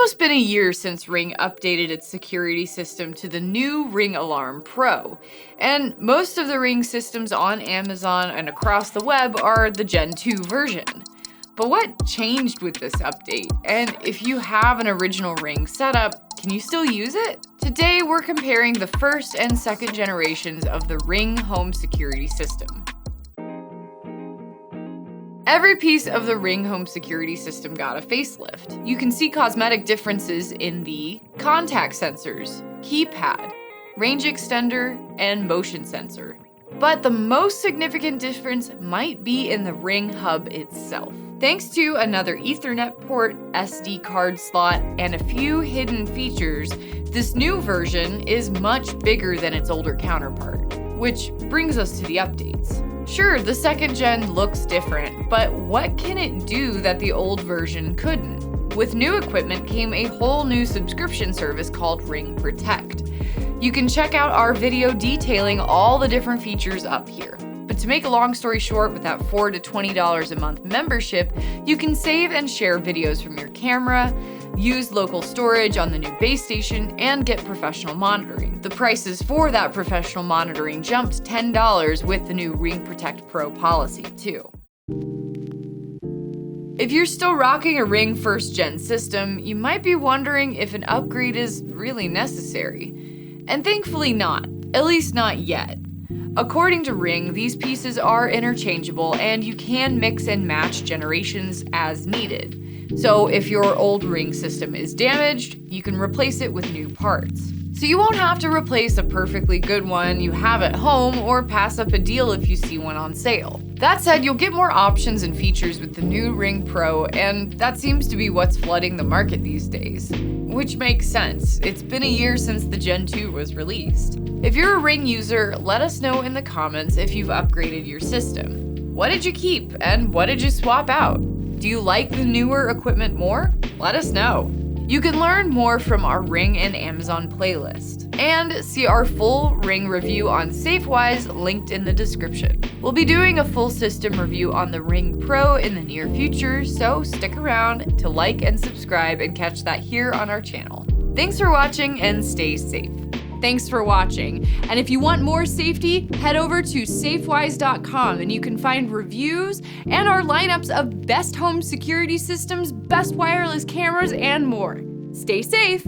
almost been a year since Ring updated its security system to the new Ring Alarm Pro, and most of the Ring systems on Amazon and across the web are the Gen 2 version. But what changed with this update? And if you have an original Ring setup, can you still use it? Today we're comparing the first and second generations of the Ring home security system. Every piece of the Ring home security system got a facelift. You can see cosmetic differences in the contact sensors, keypad, range extender, and motion sensor. But the most significant difference might be in the Ring hub itself. Thanks to another Ethernet port, SD card slot, and a few hidden features, this new version is much bigger than its older counterpart. Which brings us to the updates. Sure, the second gen looks different, but what can it do that the old version couldn't? With new equipment came a whole new subscription service called Ring Protect. You can check out our video detailing all the different features up here. But to make a long story short, with that $4 to $20 a month membership, you can save and share videos from your camera, use local storage on the new base station, and get professional monitoring. The prices for that professional monitoring jumped $10 with the new Ring Protect Pro policy, too. If you're still rocking a Ring first gen system, you might be wondering if an upgrade is really necessary. And thankfully not, at least not yet. According to Ring, these pieces are interchangeable and you can mix and match generations as needed. So if your old Ring system is damaged, you can replace it with new parts. So you won't have to replace a perfectly good one you have at home or pass up a deal if you see one on sale. That said, you'll get more options and features with the new Ring Pro, and that seems to be what's flooding the market these days. Which makes sense. It's been a year since the Gen 2 was released. If you're a Ring user, let us know in the comments if you've upgraded your system. What did you keep and what did you swap out? Do you like the newer equipment more? Let us know. You can learn more from our Ring and Amazon playlist, and see our full Ring review on SafeWise linked in the description. We'll be doing a full system review on the Ring Pro in the near future, so stick around to like and subscribe and catch that here on our channel. Thanks for watching and stay safe. Thanks for watching, and if you want more safety, head over to safewise.com and you can find reviews and our lineups of best home security systems, best wireless cameras, and more. Stay safe!